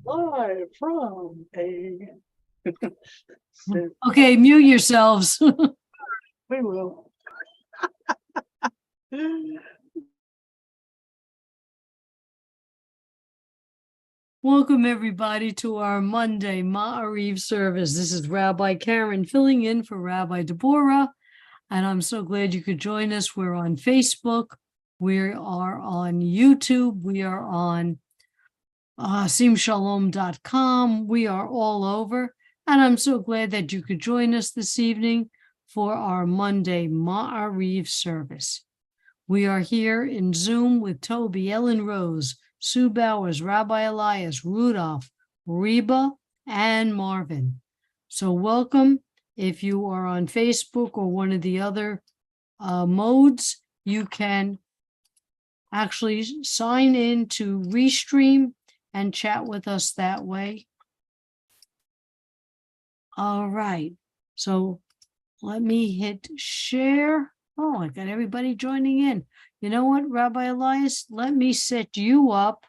Live from a Okay, mute yourselves. we will. Welcome, everybody, to our Monday Ma'ariv service. This is Rabbi Karen filling in for Rabbi Deborah, and I'm so glad you could join us. We're on Facebook. We are on YouTube. We are on simshalom.com. We are all over, and I'm so glad that you could join us this evening for our Monday Ma'ariv service. We are here in Zoom with Toby, Ellen Rose, Sue Bowers, Rabbi Elias, Rudolph, Reba, and Marvin. So welcome. If you are on Facebook or one of the other modes, you can actually sign in to Restream and chat with us that way. All right. So let me hit share. Oh, I got everybody joining in. You know what, Rabbi Elias? Let me set you up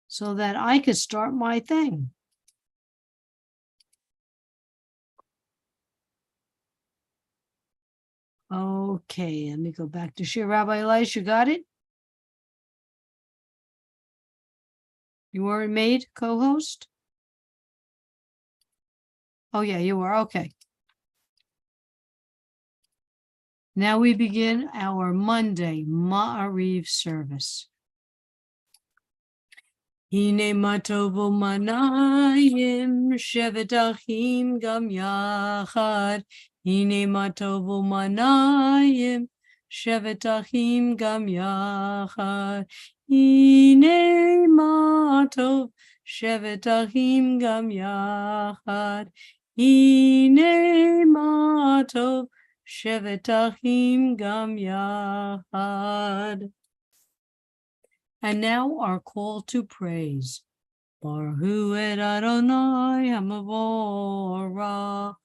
so that I could start my thing. Okay, let me go back to share. Rabbi Elias, you got it? You weren't made co-host? Oh, yeah, you were. Okay. Now we begin our Monday Ma'ariv service. Hine matovu manayim shevet achim gam yachad. Hine matovu manayim shevet achim gam yachad. Hine matov shevet achim gam yachad. Hine matov shevet achim gam yachad. And now our call to praise. Baruch et Adonai hamavorach.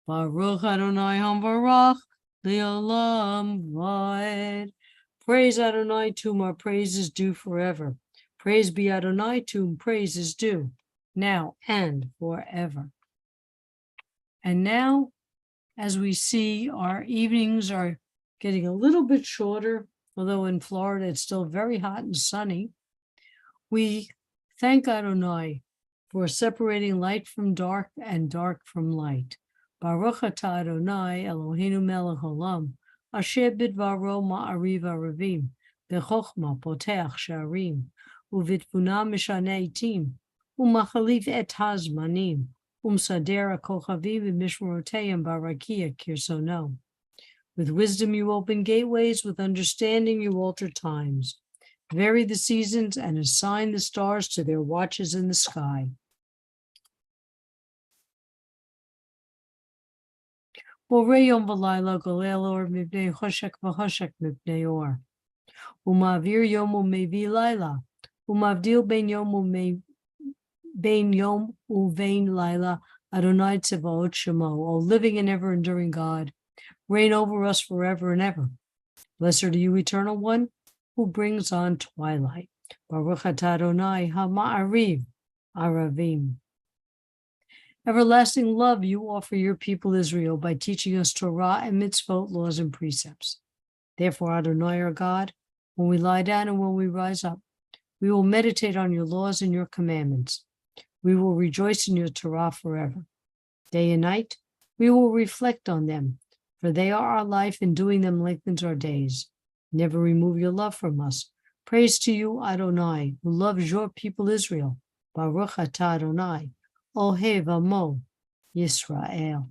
Baruch Adonai hamvarach le'olam va'ed. Praise Adonai, to whom our praise is due forever. Praise be Adonai, to whom praise is due, now and forever. And now, as we see, our evenings are getting a little bit shorter. Although in Florida it's still very hot and sunny, we thank Adonai for separating light from dark and dark from light. Baruch atah Adonai Eloheinu melech haolam, asher bidvaro ma'ariv aravim, bechokma poteach sha'arim, uvitbuna mishaneh etim, umachalif et hazmanim, umsader ha'kochavim v'mishmoroteiim barakia kirsono. With wisdom you open gateways, with understanding you alter times. Vary the seasons and assign the stars to their watches in the sky. Umavir yomu mevi laila, umavdil ben yom uvein laila, Adonai tzevaot shemo. O living and ever enduring God, reign over us forever and ever. Blessed are you, Eternal One, who brings on twilight. Baruch atah Adonai ha'ma'ariv aravim. Everlasting love you offer your people Israel by teaching us Torah and mitzvot, laws and precepts. Therefore, Adonai our God, when we lie down and when we rise up, we will meditate on your laws and your commandments. We will rejoice in your Torah forever. Day and night, we will reflect on them, for they are our life, and doing them lengthens our days. Never remove your love from us. Praise to you, Adonai, who loves your people Israel. Baruch atah Adonai, Ohev Amo Yisrael.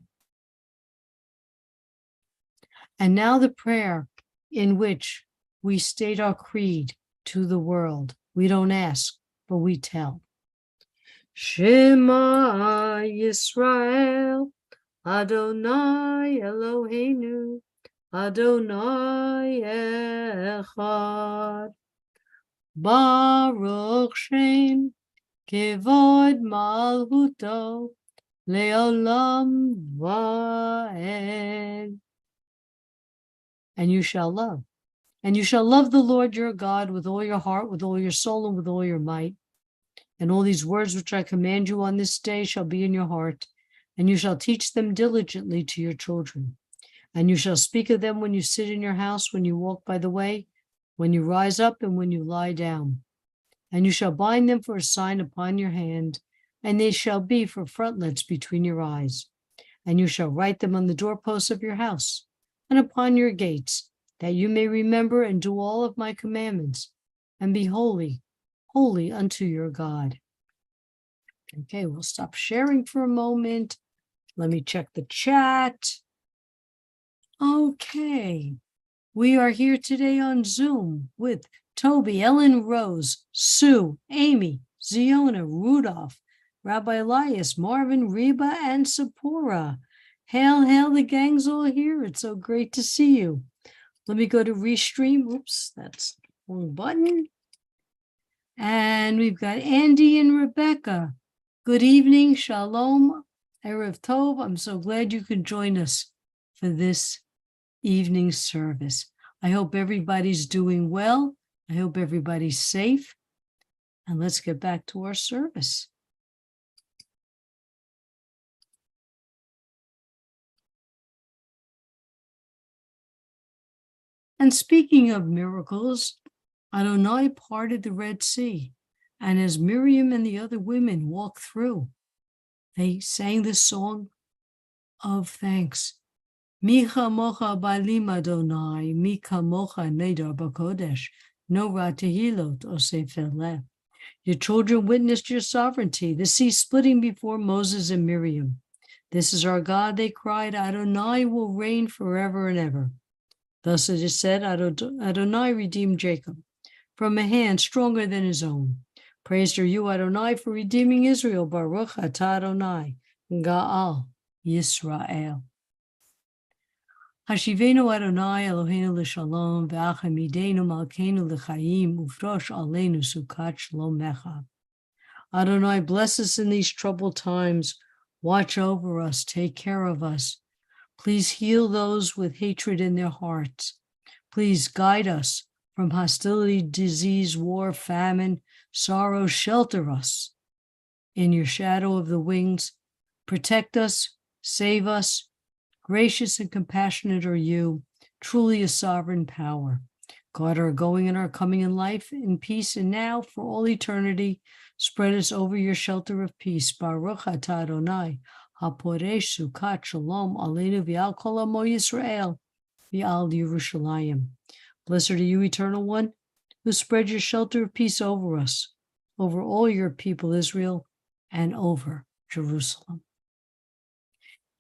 And now the prayer in which we state our creed to the world. We don't ask, but we tell. Shema Yisrael, Adonai Eloheinu, Adonai Echad. Baruch Shem Kevod Malhuto Leolam Vaed. And you shall love. And you shall love the Lord your God with all your heart, with all your soul, and with all your might. And all these words which I command you on this day shall be in your heart, and you shall teach them diligently to your children. And you shall speak of them when you sit in your house, when you walk by the way, when you rise up, and when you lie down. And you shall bind them for a sign upon your hand, and they shall be for frontlets between your eyes. And you shall write them on the doorposts of your house and upon your gates, that you may remember and do all of my commandments, and be holy, holy unto your God. Okay, we'll stop sharing for a moment. Let me check the chat. Okay, we are here today on Zoom with Toby, Ellen Rose, Sue, Amy, Ziona, Rudolph, Rabbi Elias, Marvin, Reba, and Sapora. Hail, hail, the gang's all here. It's so great to see you. Let me go to Restream. Oops, that's the wrong button. And we've got Andy and Rebecca. Good evening, Shalom, Erev Tov. I'm so glad you could join us for this evening service. I hope everybody's doing well. I hope everybody's safe. And let's get back to our service. And speaking of miracles, Adonai parted the Red Sea. And as Miriam and the other women walked through, they sang this song of thanks. Micha mocha balim Adonai, Mika mocha nedar bakodesh, no ratehilot osefele. Your children witnessed your sovereignty, the sea splitting before Moses and Miriam. This is our God, they cried, Adonai will reign forever and ever. Thus it is said, Adonai redeemed Jacob from a hand stronger than his own. Praised are you, Adonai, for redeeming Israel. Baruch atah Adonai, Ga'al Yisrael. Hashivenu Adonai Eloheinu l'shalom, v'achamidenu malkeinu l'chaim, ufrosh aleinu sukat shlomecha. Adonai, bless us in these troubled times. Watch over us, take care of us. Please heal those with hatred in their hearts. Please guide us from hostility, disease, war, famine, sorrow. Shelter us in your shadow of the wings. Protect us, save us. Gracious and compassionate are you, truly a sovereign power. Guard our going and our coming in life, in peace, and now for all eternity. Spread us over your shelter of peace. Baruch atah Adonai, haporesh sukat shalom aleinu v'al kol amo Yisrael v'al Yerushalayim. Blessed are you, Eternal One, who spread your shelter of peace over us, over all your people Israel, and over Jerusalem.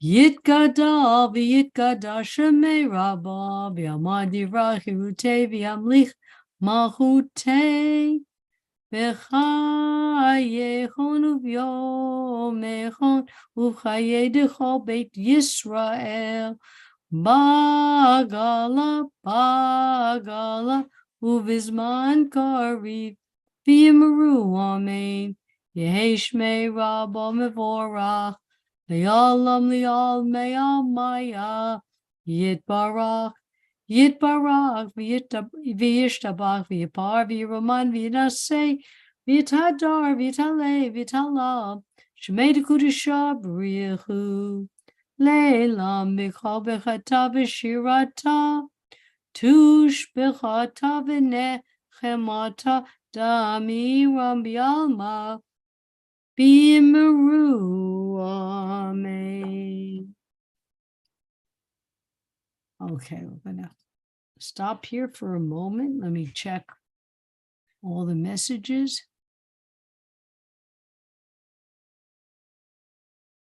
Yitkada v'yitkada shemei rabba v'yamad yivrach hirutei v'yamlich malchutei v'chayechon uv'yomechon uv'chayei dechol beit Yisrael bagala bagala uvizman kariv v'yimaru amen Yehei shmei rabba mevorach Li'olam li'ol maya Yitbarach v'yishtabach v'yipar v'yiroman v'yinaseh v'yitadar v'yitaleh v'yitalab Shemei dekudisha b'richu Leilam b'chal b'chata v'shirata Tush b'chata v'nechemata Damiram b'alma Bimaru, amen. Okay, we're gonna stop here for a moment. Let me check all the messages.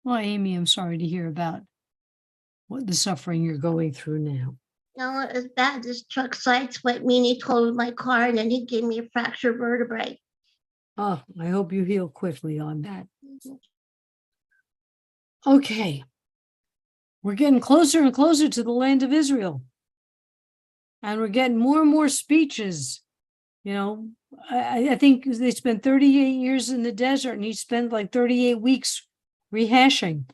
Well, Amy, I'm sorry to hear about what the suffering you're going through now. No, it was bad. This truck sideswiped me and he totaled my car and then he gave me a fractured vertebrae. Oh, I hope you heal quickly on that. Okay. We're getting closer and closer to the land of Israel. And we're getting more and more speeches. You know, I think they spent 38 years in the desert and he spent like 38 weeks rehashing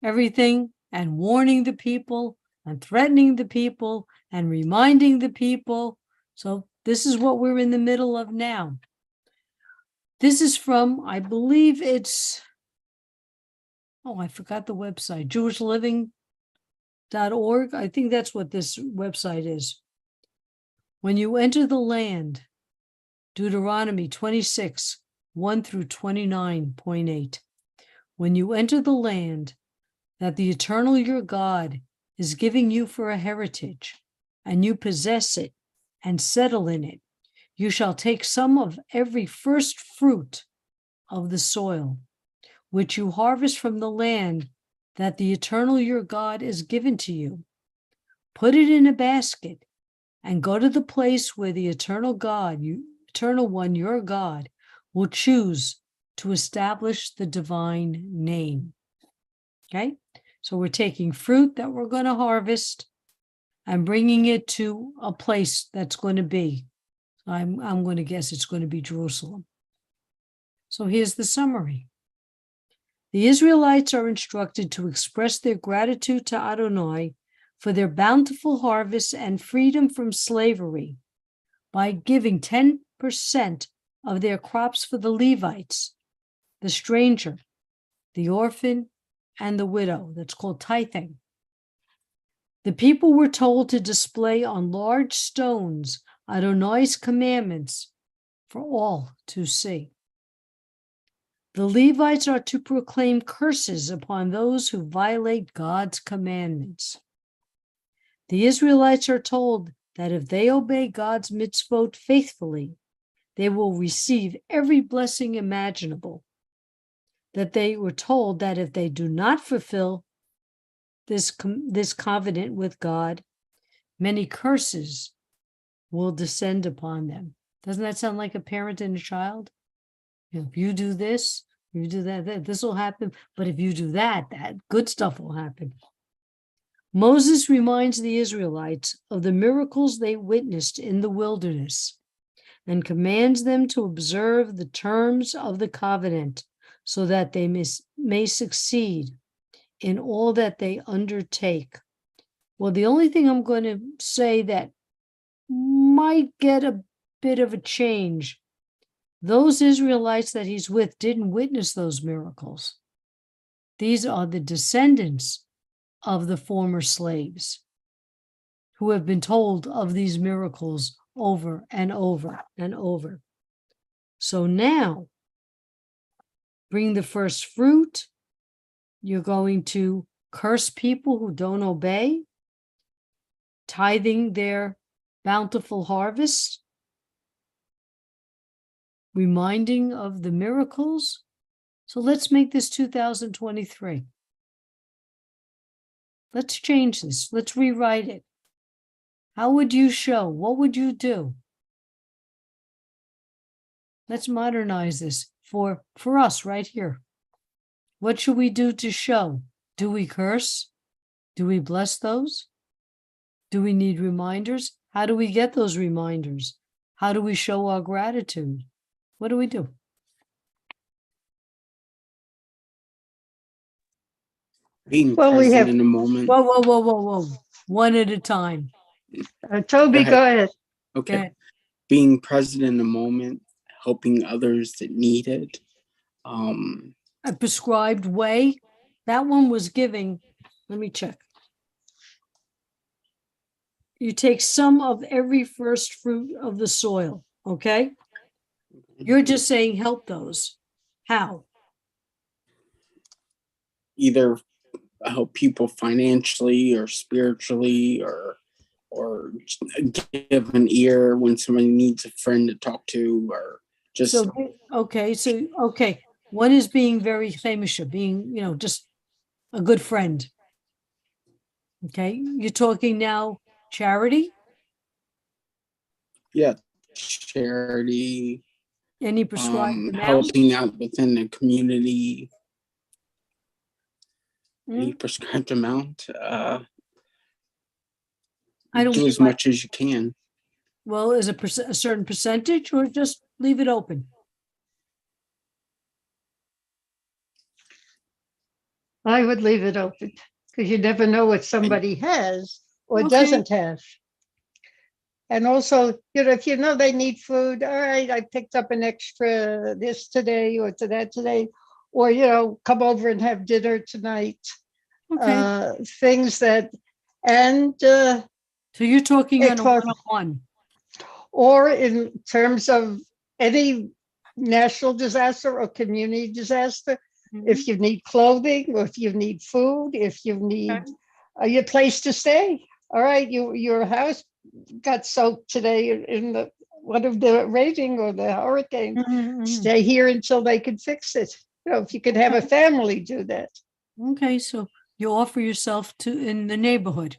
everything and warning the people and threatening the people and reminding the people. So this is what we're in the middle of now. This is from, I believe it's, oh, I forgot the website, jewishliving.org. I think that's what this website is. When you enter the land, Deuteronomy 26, 1 through 29.8. When you enter the land that the eternal your God is giving you for a heritage, and you possess it and settle in it, you shall take some of every first fruit of the soil, which you harvest from the land that the eternal your God is given to you. Put it in a basket and go to the place where the eternal God, eternal one, your God, will choose to establish the divine name. Okay? So we're taking fruit that we're going to harvest and bringing it to a place that's going to be. I'm going to guess it's going to be Jerusalem. So here's the summary. The Israelites are instructed to express their gratitude to Adonai for their bountiful harvest and freedom from slavery by giving 10% of their crops for the Levites, the stranger, the orphan, and the widow. That's called tithing. The people were told to display on large stones Adonai's commandments for all to see. The Levites are to proclaim curses upon those who violate God's commandments. The Israelites are told that if they obey God's mitzvot faithfully, they will receive every blessing imaginable. That they were told that if they do not fulfill this covenant with God, many curses will descend upon them. Doesn't that sound like a parent and a child? If you do this, you do that, this will happen. But if you do that good stuff will happen. Moses reminds the Israelites of the miracles they witnessed in the wilderness and commands them to observe the terms of the covenant so that they may succeed in all that they undertake. Well, the only thing I'm going to say that might get a bit of a change, those Israelites that he's with didn't witness those miracles. These are the descendants of the former slaves who have been told of these miracles over and over and over. So now, bring the first fruit. You're going to curse people who don't obey, tithing their bountiful harvest, reminding of the miracles. So let's make this 2023. Let's change this. Let's rewrite it. How would you show? What would you do? Let's modernize this for us right here. What should we do to show? Do we curse? Do we bless those? Do we need reminders? How do we get those reminders? How do we show our gratitude? What do we do? Being Well, we present have- in the moment. Whoa. One at a time. Toby, Go go ahead. Okay. Okay. Being present in the moment, helping others that need it. A prescribed way. That one was giving. Let me check. You take some of every first fruit of the soil. Okay. You're just saying help those. How? Either help people financially or spiritually, or give an ear when somebody needs a friend to talk to, or just So okay. One is being very famous, being, just a good friend. Okay. You're talking now charity? charity, Any prescribed amount? helping out within the community. A Mm, prescribed amount. I don't Do mean as much as you can. Well, is a certain percentage, or just leave it open? I would leave it open because you never know what somebody has or Okay. doesn't have. And also, if you know they need food, all right, I picked up an extra this today or to that today, or, come over and have dinner tonight. Okay. Things that, and, So you're talking on a Equal- one-on-one. or in terms of any national disaster or community disaster, if you need clothing, or if you need food, if you need your place to stay. All right, your house got soaked today in one of the raging or the hurricane. Stay here until they can fix it. If you could have a family do that. Okay, so you offer yourself in the neighborhood.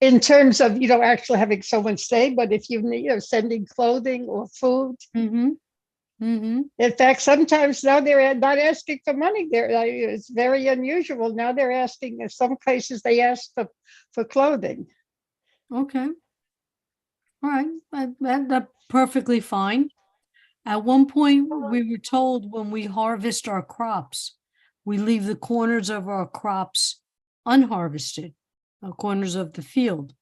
In terms of, actually having someone stay, but if you need, sending clothing or food. In fact, sometimes now they're not asking for money. It's very unusual. Now they're asking, in some places they ask for clothing. Okay. All right, that's perfectly fine. At one point, we were told when we harvest our crops, we leave the corners of our crops unharvested, the corners of the field,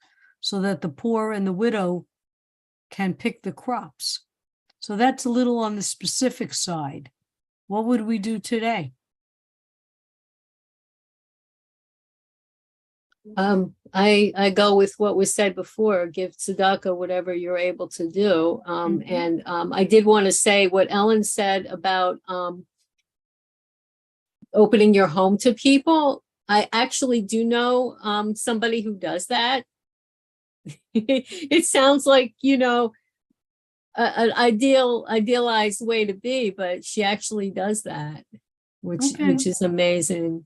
so that the poor and the widow can pick the crops. So that's a little on the specific side. What would we do today? I go with what was said before, give tzedakah, whatever you're able to do. And I did want to say what Ellen said about opening your home to people. I actually do know somebody who does that. It sounds like, an idealized way to be, but she actually does that, which is amazing.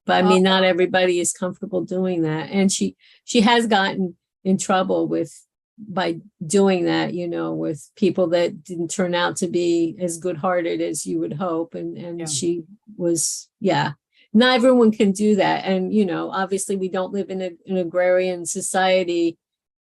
But I mean, not everybody is comfortable doing that. And she has gotten in trouble by doing that, with people that didn't turn out to be as good-hearted as you would hope. And she was, not everyone can do that. And, obviously we don't live in an agrarian society,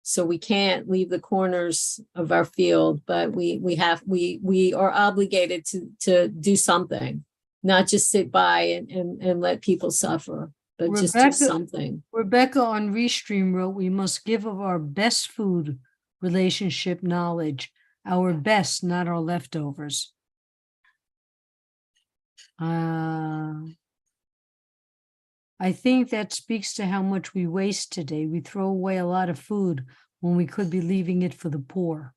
so we can't leave the corners of our field, but we are obligated to do something. Not just sit by and let people suffer, but just do something. Rebecca on Restream wrote, we must give of our best food relationship knowledge, our best, not our leftovers. I think that speaks to how much we waste today. We throw away a lot of food when we could be leaving it for the poor.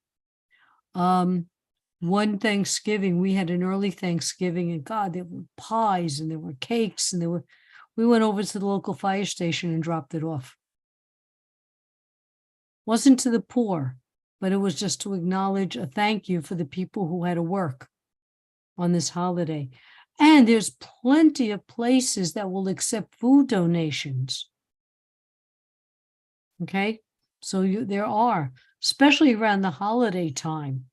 One Thanksgiving, we had an early Thanksgiving, and God, there were pies and there were cakes, and we went over to the local fire station and dropped it off. Wasn't to the poor, but it was just to acknowledge a thank you for the people who had to work on this holiday. And there's plenty of places that will accept food donations. Okay, so there are, especially around the holiday time.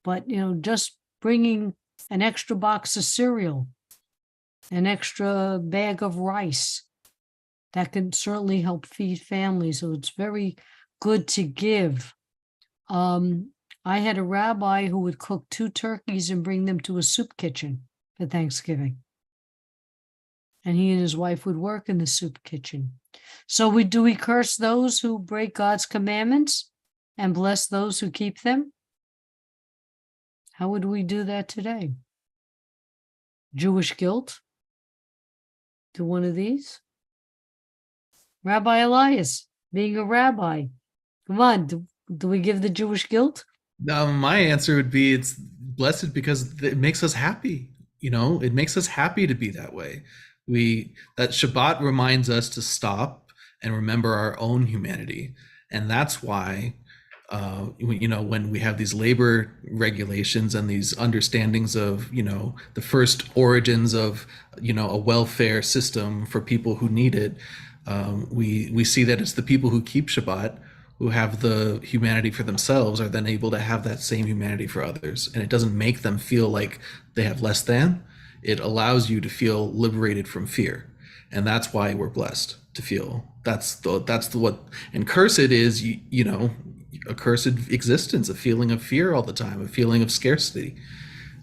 But, just bringing an extra box of cereal, an extra bag of rice, that can certainly help feed families. So it's very good to give. I had a rabbi who would cook 2 turkeys and bring them to a soup kitchen for Thanksgiving. And he and his wife would work in the soup kitchen. So do we curse those who break God's commandments and bless those who keep them? How would we do that today? Jewish guilt? To one of these? Rabbi Elias, being a rabbi, come on, do we give the Jewish guilt? My answer would be it's blessed because it makes us happy. It makes us happy to be that way. That Shabbat reminds us to stop and remember our own humanity. And that's why when we have these labor regulations and these understandings of, the first origins of, a welfare system for people who need it, we see that it's the people who keep Shabbat, who have the humanity for themselves, are then able to have that same humanity for others. And it doesn't make them feel like they have less than. It allows you to feel liberated from fear. And that's why we're blessed to feel. And cursed is, a cursed existence, a feeling of fear all the time, a feeling of scarcity.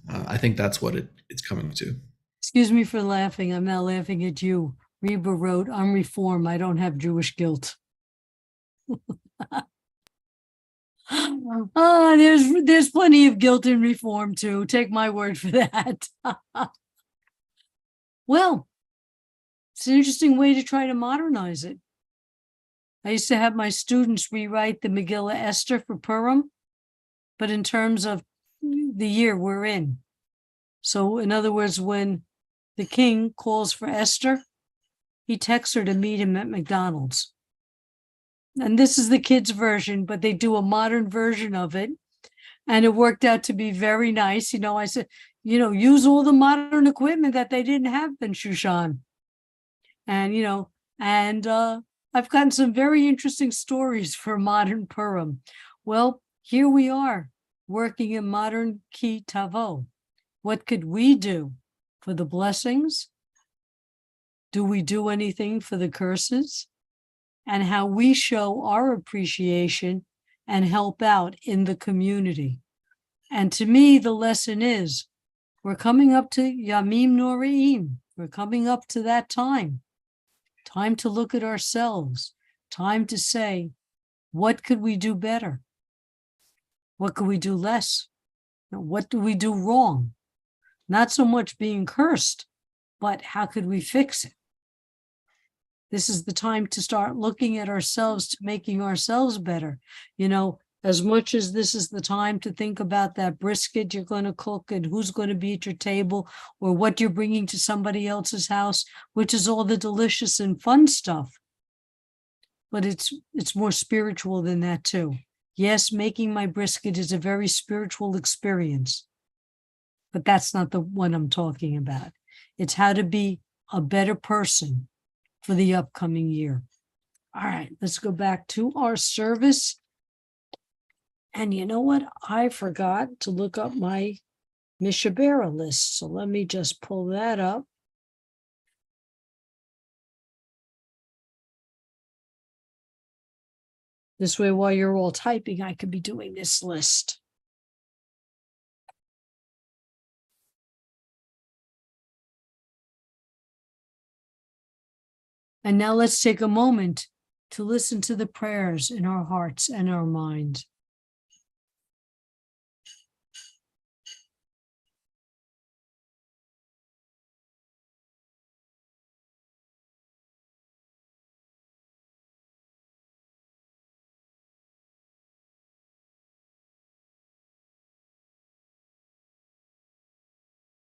I think that's what it's coming to. Excuse me for laughing. I'm not laughing at you. Reba wrote, I'm Reform. I don't have Jewish guilt. There's plenty of guilt in reform too. Take my word for that. Well, it's an interesting way to try to modernize it. I used to have my students rewrite the Megillah Esther for Purim, but in terms of the year we're in. So in other words, when the king calls for Esther, he texts her to meet him at McDonald's. And this is the kids' version, but they do a modern version of it. And it worked out to be very nice. I said, use all the modern equipment that they didn't have in Shushan. And, I've gotten some very interesting stories for modern Purim. Well, here we are working in modern Ki Tavo. What could we do for the blessings? Do we do anything for the curses? And how we show our appreciation and help out in the community. And to me, the lesson is we're coming up to Yamim Noraim. We're coming up to that time. Time to look at ourselves. Time to say, what could we do better? What could we do less? What do we do wrong? Not so much being cursed, but how could we fix it? This is the time to start looking at ourselves, to making ourselves better. As much as this is the time to think about that brisket you're going to cook and who's going to be at your table or what you're bringing to somebody else's house, which is all the delicious and fun stuff. But it's more spiritual than that too. Yes, making my brisket is a very spiritual experience, but that's not the one I'm talking about. It's how to be a better person for the upcoming year. All right, let's go back to our service. And you know what? I forgot to look up my Mishabera list. So let me just pull that up. This way, while you're all typing, I could be doing this list. And now let's take a moment to listen to the prayers in our hearts and our minds.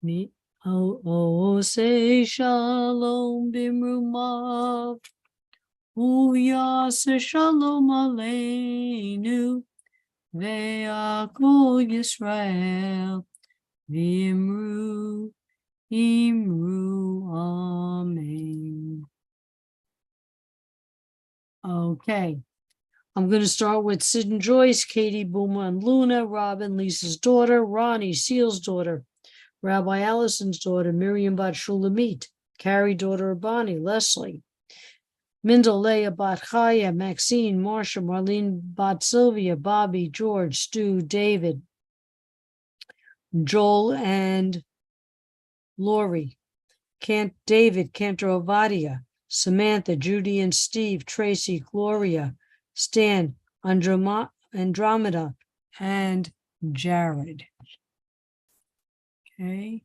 Me, say shalom bimrumav, uyase shalom aleinu, ve'akol Yisrael, v'imru, amen. Okay, I'm going to start with Sid and Joyce, Katie, Boomer, and Luna, Robin, Lisa's daughter, Ronnie, Seal's daughter, Rabbi Allison's daughter, Miriam Bat Shulamit, Carrie, daughter of Bonnie, Leslie, Mindel, Leah Bat Chaya, Maxine, Marsha, Marlene Bat Sylvia, Bobby, George, Stu, David, Joel, and Lori, David, Cantor Ovadia, Samantha, Judy and Steve, Tracy, Gloria, Stan, Andromeda, and Jared. Okay.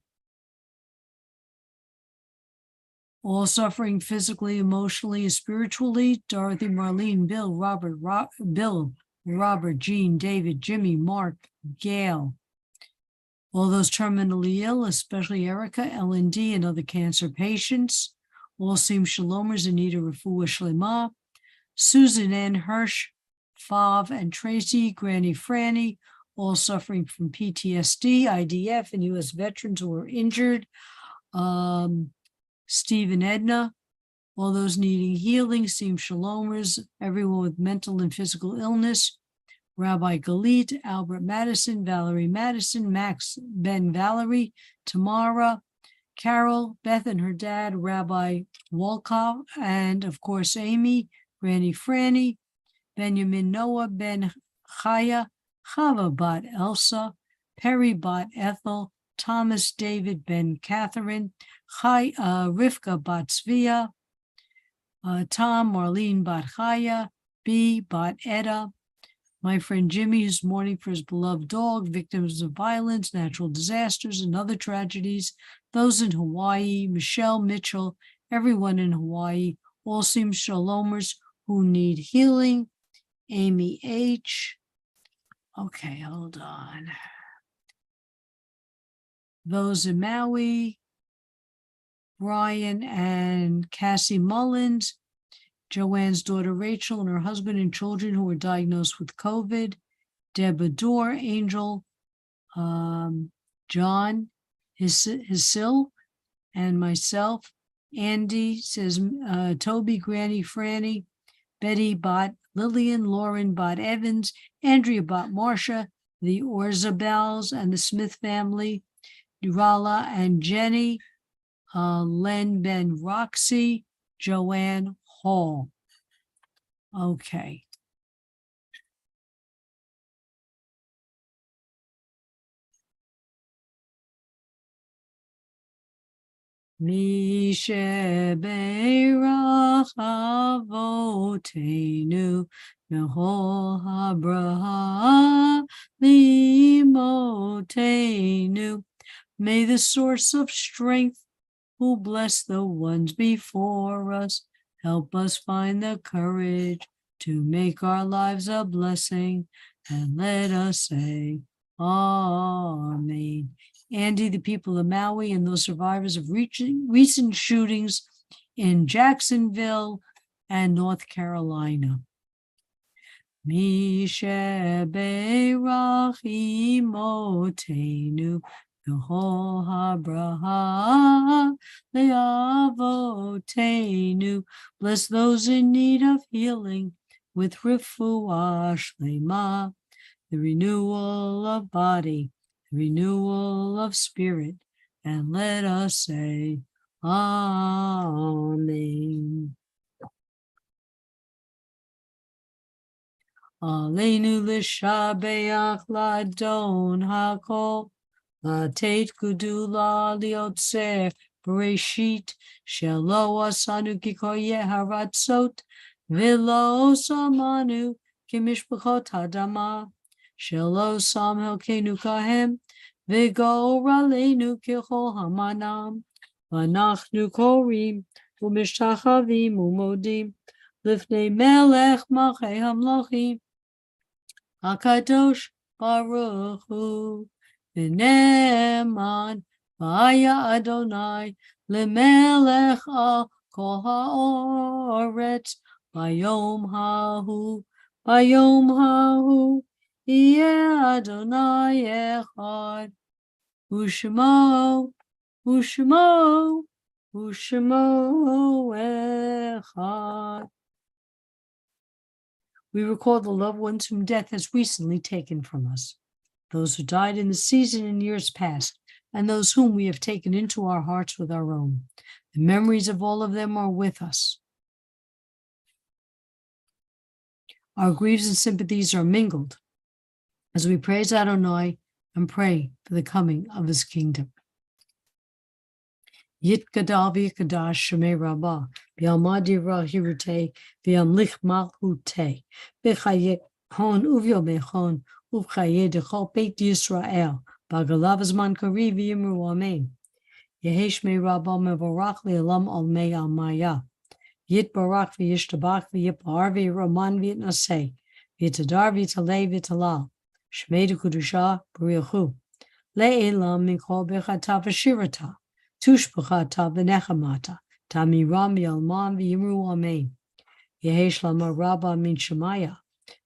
All suffering physically, emotionally, and spiritually, Dorothy, Marlene, Bill, Robert, Jean, David, Jimmy, Mark, Gail. All those terminally ill, especially Erica, LND, and other cancer patients. All Sim Shalomers in need of refuah shlema. Susan N. Hirsch, Fav, and Tracy, Granny Franny, all suffering from PTSD, IDF, and U.S. veterans who are injured. Steve and Edna, all those needing healing, Sim Shalomers, everyone with mental and physical illness. Rabbi Galit, Albert Madison, Valerie Madison, Max, Ben Valerie, Tamara, Carol, Beth and her dad, Rabbi Wolkoff, and of course Amy, Granny Franny, Benjamin Noah, Ben Chaya, Chava Bat Elsa, Perry Bat Ethel, Thomas David Ben Catherine, Rivka Bat Svia, Tom Marlene Bat Chaya, B Bat Etta, My friend Jimmy is mourning for his beloved dog, victims of violence, natural disasters, and other tragedies. Those in Hawaii, Michelle Mitchell, everyone in Hawaii, all seem Shalomers who need healing. Amy H. Okay, hold on. Those in Maui, Brian and Cassie Mullins, Joanne's daughter Rachel and her husband and children who were diagnosed with COVID, Deb Adore, Angel, John, Hisil, and myself. Andy says, Toby, Granny, Franny, Betty Bot, Lillian, Lauren Bot Evans, Andrea Bot Marcia, the Orzabels and the Smith family, Durala and Jenny, Len Ben Roxy, Joanne Hall. Okay. Mishe Beirach Avotenu Mehol Habraha Limotenu. May the source of strength who bless the ones before us help us find the courage to make our lives a blessing, and let us say Amen. Andy, the people of Maui, and those survivors of recent shootings in Jacksonville and North Carolina. Mishe Beirach Imotenu V'chol habraha le'avotenu. Bless those in need of healing with refuah shlema, the renewal of body, the renewal of spirit, and let us say Amen. Aleinu l'shabeach ladon hakol, latet gudula liotzer bereshit, shelo asanu kikoye haratzot, v'lo samanu kimishpachot hadama, shelo sam helkenu kahem, v'goralenu kichol hamanam, v'anachnu korim, u'mishtachavim u'modim, lifnei melech malchei hamlochim, HaKadosh Baruch Hu, V'ne'eman v'aya Adonai lemelech al kol ha'oretz, Bayom hahu, yeh Adonai echad, U'shemo echad. We recall the loved ones whom death has recently taken from us, those who died in the season and years past, and those whom we have taken into our hearts with our own. The memories of all of them are with us. Our griefs and sympathies are mingled as we praise Adonai and pray for the coming of his kingdom. Yitkadal v'yikadash shemei rabbah, v'yalmad yirah hirutei, v'yamlich malchutei, v'chayek hon uv'yomei hon, uv'chayeh dechol beit Yisrael, b'agalav zman kari v'yimru amen. Yehi shmei rabbah mevorach le'olam olmei almaya. Yitbarach v'yishtabach v'yipar v'yiraman v'yitnaseh, v'yitadar v'yitalei v'yitalal, shmei dekudusha b'riachu, le'elam mikol b'chata v'shirata, Tushbachata v'nechamata, tamiram yalman v'yimru amen. Yehesh lama rabba min shemaya,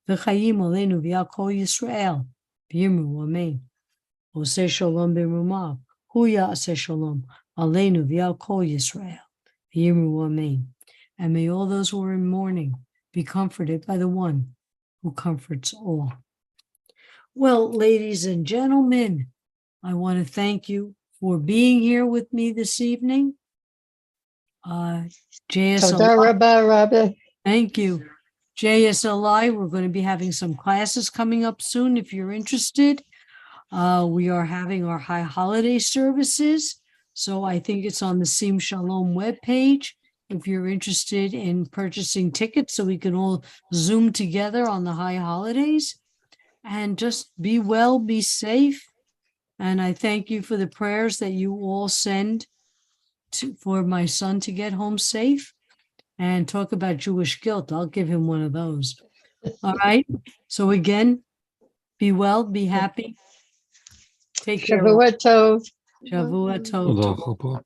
v'chayim olenu v'yal kol Yisrael, v'yimru amen. Oseh shalom b'rumav, hu ya'aseh shalom, alenu v'yal kol Yisrael, v'yimru amen. And may all those who are in mourning be comforted by the one who comforts all. Well, ladies and gentlemen, I want to thank you for being here with me this evening. JSLI, thank you. JSLI, we're going to be having some classes coming up soon if you're interested. We are having our high holiday services, so I think it's on the Sim Shalom webpage if you're interested in purchasing tickets so we can all Zoom together on the high holidays. and just be well, be safe. And I thank you for the prayers that you all send for my son to get home safe. And talk about Jewish guilt. I'll give him one of those. All right. So again, be well, be happy. Take care. Shavua Tov. Shavua Tov. תודה רבה.